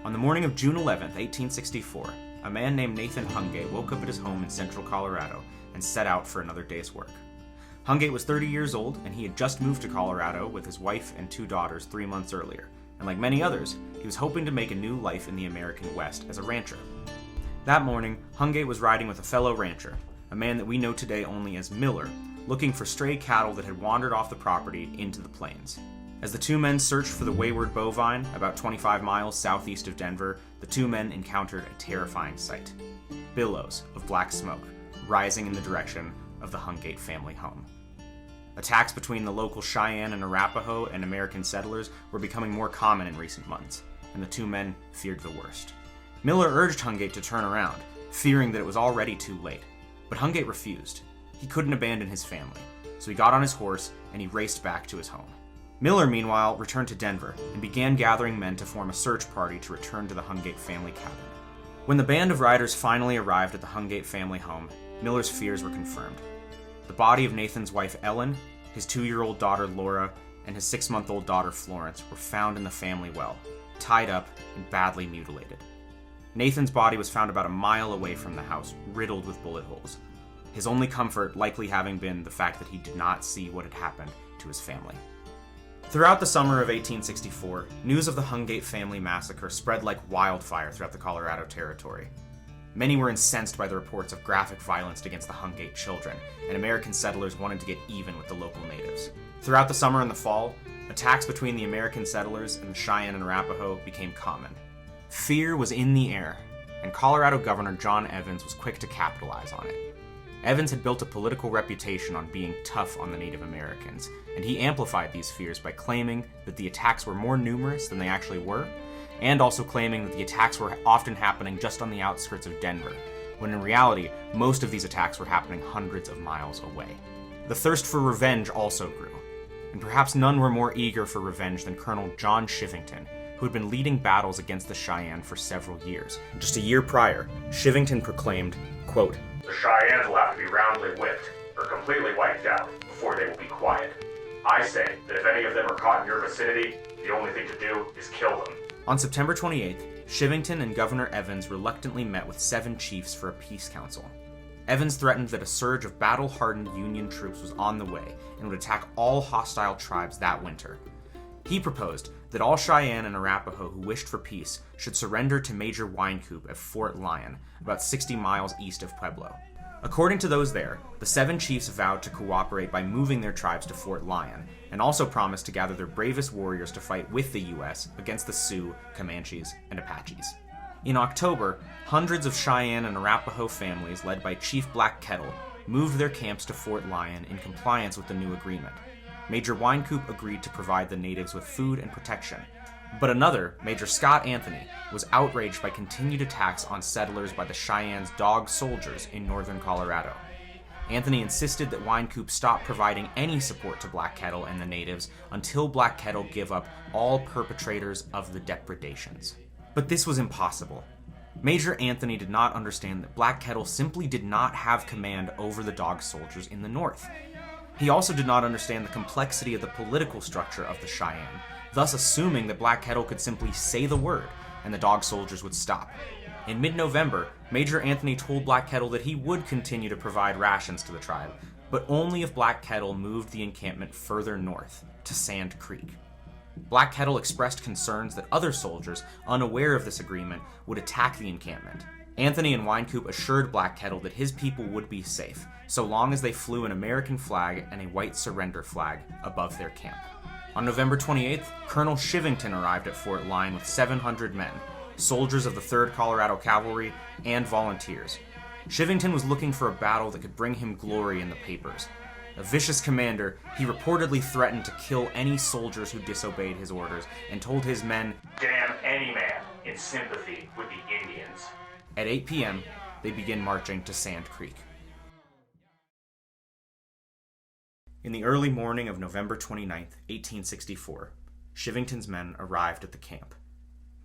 On the morning of June 11, 1864, a man named Nathan Hungate woke up at his home in central Colorado and set out for another day's work. Hungate was 30 years old, and he had just moved to Colorado with his wife and 2 daughters 3 months earlier, and like many others, he was hoping to make a new life in the American West as a rancher. That morning, Hungate was riding with a fellow rancher, a man that we know today only as Miller, looking for stray cattle that had wandered off the property into the plains. As the 2 men searched for the wayward bovine, about 25 miles southeast of Denver, the 2 men encountered a terrifying sight. Billows of black smoke rising in the direction of the Hungate family home. Attacks between the local Cheyenne and Arapaho and American settlers were becoming more common in recent months, and the 2 men feared the worst. Miller urged Hungate to turn around, fearing that it was already too late, but Hungate refused. He couldn't abandon his family, so he got on his horse and he raced back to his home. Miller, meanwhile, returned to Denver and began gathering men to form a search party to return to the Hungate family cabin. When the band of riders finally arrived at the Hungate family home, Miller's fears were confirmed. The body of Nathan's wife Ellen, his 2-year-old daughter Laura, and his 6-month-old daughter Florence were found in the family well, tied up and badly mutilated. Nathan's body was found about a mile away from the house, riddled with bullet holes, his only comfort likely having been the fact that he did not see what had happened to his family. Throughout the summer of 1864, news of the Hungate family massacre spread like wildfire throughout the Colorado Territory. Many were incensed by the reports of graphic violence against the Hungate children, and American settlers wanted to get even with the local natives. Throughout the summer and the fall, attacks between the American settlers and the Cheyenne and Arapaho became common. Fear was in the air, and Colorado Governor John Evans was quick to capitalize on it. Evans had built a political reputation on being tough on the Native Americans, and he amplified these fears by claiming that the attacks were more numerous than they actually were, and also claiming that the attacks were often happening just on the outskirts of Denver, when in reality, most of these attacks were happening hundreds of miles away. The thirst for revenge also grew, and perhaps none were more eager for revenge than Colonel John Chivington, who had been leading battles against the Cheyenne for several years. Just a year prior, Chivington proclaimed, quote, "The Cheyennes will have to be roundly whipped, or completely wiped out, before they will be quiet. I say that if any of them are caught in your vicinity, the only thing to do is kill them." On September 28th, Chivington and Governor Evans reluctantly met with 7 chiefs for a peace council. Evans threatened that a surge of battle-hardened Union troops was on the way and would attack all hostile tribes that winter. He proposed that all Cheyenne and Arapaho who wished for peace should surrender to Major Wynkoop at Fort Lyon, about 60 miles east of Pueblo. According to those there, the 7 chiefs vowed to cooperate by moving their tribes to Fort Lyon, and also promised to gather their bravest warriors to fight with the U.S. against the Sioux, Comanches, and Apaches. In October, hundreds of Cheyenne and Arapaho families led by Chief Black Kettle moved their camps to Fort Lyon in compliance with the new agreement. Major Wynkoop agreed to provide the natives with food and protection, but another, Major Scott Anthony, was outraged by continued attacks on settlers by the Cheyennes' Dog Soldiers in northern Colorado. Anthony insisted that Wynkoop stop providing any support to Black Kettle and the natives until Black Kettle give up all perpetrators of the depredations. But this was impossible. Major Anthony did not understand that Black Kettle simply did not have command over the Dog Soldiers in the north. He also did not understand the complexity of the political structure of the Cheyenne, thus assuming that Black Kettle could simply say the word and the Dog Soldiers would stop. In mid-November, Major Anthony told Black Kettle that he would continue to provide rations to the tribe, but only if Black Kettle moved the encampment further north, to Sand Creek. Black Kettle expressed concerns that other soldiers, unaware of this agreement, would attack the encampment. Anthony and Wynkoop assured Black Kettle that his people would be safe, so long as they flew an American flag and a white surrender flag above their camp. On November 28th, Colonel Chivington arrived at Fort Lyon with 700 men, soldiers of the 3rd Colorado Cavalry, and volunteers. Chivington was looking for a battle that could bring him glory in the papers. A vicious commander, he reportedly threatened to kill any soldiers who disobeyed his orders and told his men, "Damn any man in sympathy with the Indians." At 8 p.m., they begin marching to Sand Creek. In the early morning of November 29th, 1864, Chivington's men arrived at the camp.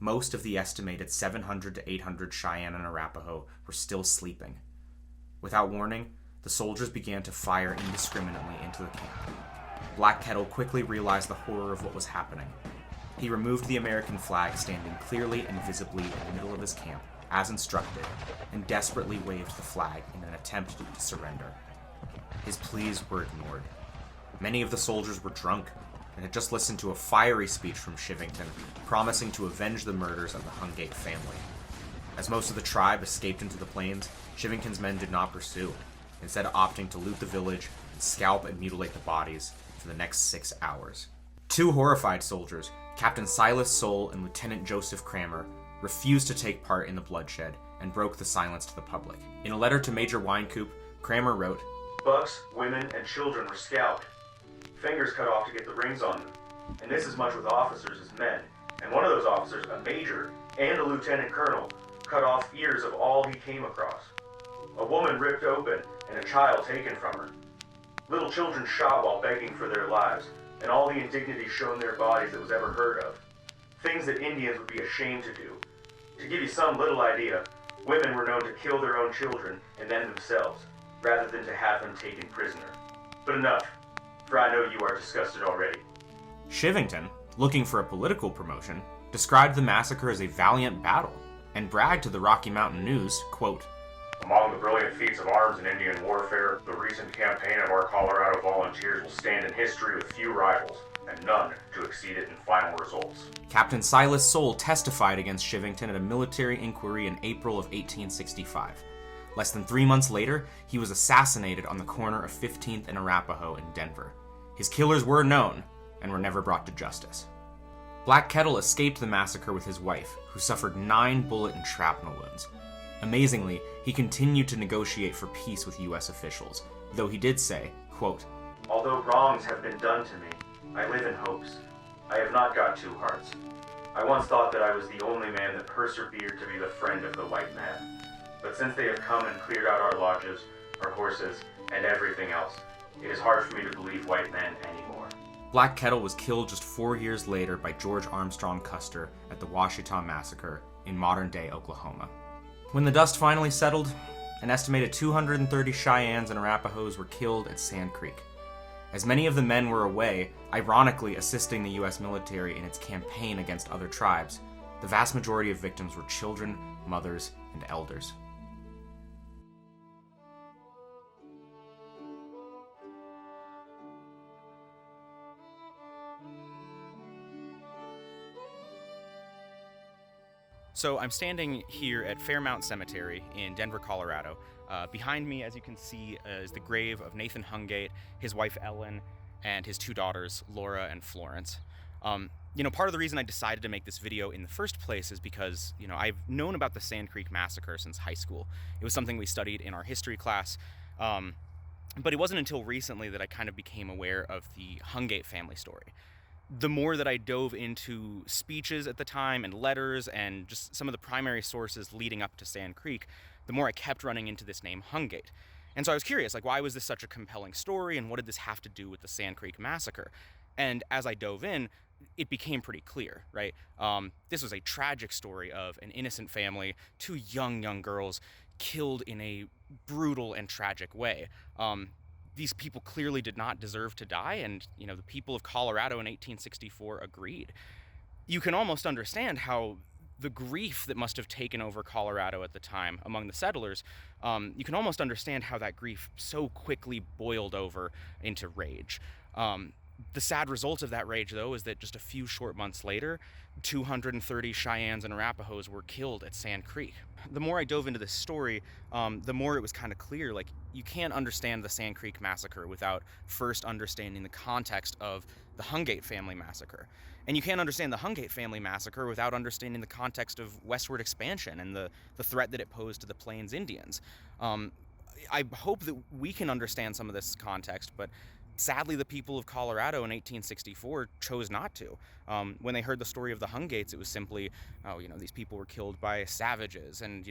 Most of the estimated 700 to 800 Cheyenne and Arapaho were still sleeping. Without warning, the soldiers began to fire indiscriminately into the camp. Black Kettle quickly realized the horror of what was happening. He removed the American flag standing clearly and visibly in the middle of his camp, as instructed, and desperately waved the flag in an attempt to surrender. His pleas were ignored. Many of the soldiers were drunk and had just listened to a fiery speech from Shivington, promising to avenge the murders of the Hungate family. As most of the tribe escaped into the plains, Shivington's men did not pursue, instead opting to loot the village and scalp and mutilate the bodies for the next 6 hours. Two horrified soldiers, Captain Silas Soule and Lieutenant Joseph Cramer, refused to take part in the bloodshed and broke the silence to the public. In a letter to Major Winecoop, Cramer wrote, "Bucks, women, and children were scalped. Fingers cut off to get the rings on them. And this as much with officers as men. And one of those officers, a major and a lieutenant colonel, cut off ears of all he came across. A woman ripped open and a child taken from her. Little children shot while begging for their lives, and all the indignity shown their bodies that was ever heard of. Things that Indians would be ashamed to do. To give you some little idea, women were known to kill their own children and then themselves, rather than to have them taken prisoner. But enough, for I know you are disgusted already." Shivington, looking for a political promotion, described the massacre as a valiant battle, and bragged to the Rocky Mountain News, quote, "Among the brilliant feats of arms in Indian warfare, the recent campaign of our Colorado volunteers will stand in history with few rivals, and none to exceed it in final results." Captain Silas Soule testified against Shivington at a military inquiry in April of 1865. Less than 3 months later, he was assassinated on the corner of 15th and Arapahoe in Denver. His killers were known and were never brought to justice. Black Kettle escaped the massacre with his wife, who suffered 9 bullet and shrapnel wounds. Amazingly, he continued to negotiate for peace with U.S. officials, though he did say, quote, "Although wrongs have been done to me, I live in hopes. I have not got 2 hearts. I once thought that I was the only man that persevered to be the friend of the white man. But since they have come and cleared out our lodges, our horses, and everything else, it is hard for me to believe white men anymore." Black Kettle was killed just 4 years later by George Armstrong Custer at the Washita Massacre in modern-day Oklahoma. When the dust finally settled, an estimated 230 Cheyennes and Arapahoes were killed at Sand Creek. As many of the men were away, ironically assisting the U.S. military in its campaign against other tribes, the vast majority of victims were children, mothers, and elders. So I'm standing here at Fairmount Cemetery in Denver, Colorado. Behind me, as you can see, is the grave of Nathan Hungate, his wife Ellen, and his 2 daughters, Laura and Florence. Part of the reason I decided to make this video in the first place is because, I've known about the Sand Creek Massacre since high school. It was something we studied in our history class, but it wasn't until recently that I kind of became aware of the Hungate family story. The more that I dove into speeches at the time and letters and just some of the primary sources leading up to Sand Creek, the more I kept running into this name Hungate. And so I was curious, why was this such a compelling story and what did this have to do with the Sand Creek Massacre? And as I dove in, it became pretty clear, right? This was a tragic story of an innocent family, 2 young girls killed in a brutal and tragic way. These people clearly did not deserve to die, and the people of Colorado in 1864 agreed. You can almost understand how the grief that must have taken over Colorado at the time among the settlers, you can almost understand how that grief so quickly boiled over into rage. The sad result of that rage, though, is that just a few short months later, 230 Cheyennes and Arapahoes were killed at Sand Creek. The more I dove into this story, the more it was kind of clear, you can't understand the Sand Creek Massacre without first understanding the context of the Hungate family massacre. And you can't understand the Hungate family massacre without understanding the context of westward expansion and the threat that it posed to the Plains Indians. I hope that we can understand some of this context, but sadly, the people of Colorado in 1864 chose not to. When they heard the story of the Hungates, it was simply, these people were killed by savages, and,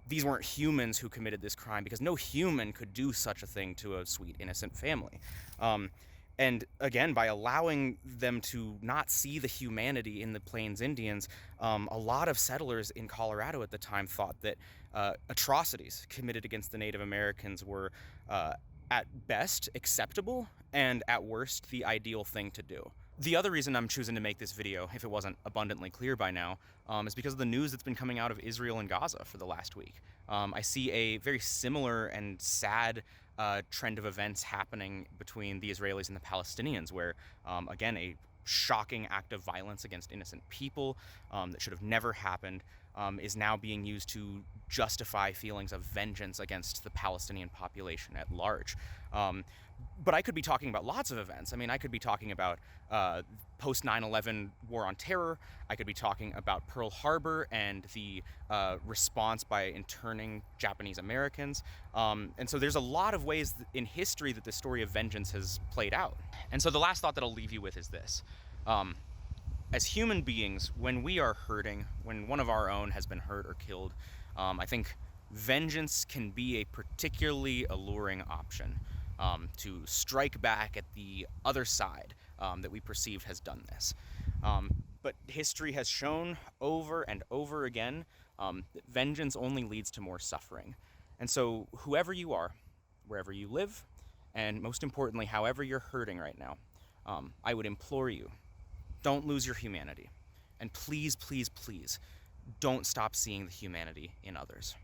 these weren't humans who committed this crime, because no human could do such a thing to a sweet, innocent family. And again, by allowing them to not see the humanity in the Plains Indians, a lot of settlers in Colorado at the time thought that atrocities committed against the Native Americans were at best acceptable and at worst the ideal thing to do. The other reason I'm choosing to make this video, if it wasn't abundantly clear by now, is because of the news that's been coming out of Israel and Gaza for the last week. I see a very similar and sad trend of events happening between the Israelis and the Palestinians, where, again, a shocking act of violence against innocent people that should have never happened is now being used to justify feelings of vengeance against the Palestinian population at large. But I could be talking about lots of events. I mean, I could be talking about post 9/11 war on terror. I could be talking about Pearl Harbor and the response by interning Japanese Americans. And so there's a lot of ways in history that the story of vengeance has played out. And so the last thought that I'll leave you with is this. As human beings, when we are hurting, when one of our own has been hurt or killed, I think vengeance can be a particularly alluring option. To strike back at the other side that we perceive has done this. But history has shown over and over again that vengeance only leads to more suffering. And so whoever you are, wherever you live, and most importantly, however you're hurting right now, I would implore you, don't lose your humanity. And please, please, please, don't stop seeing the humanity in others.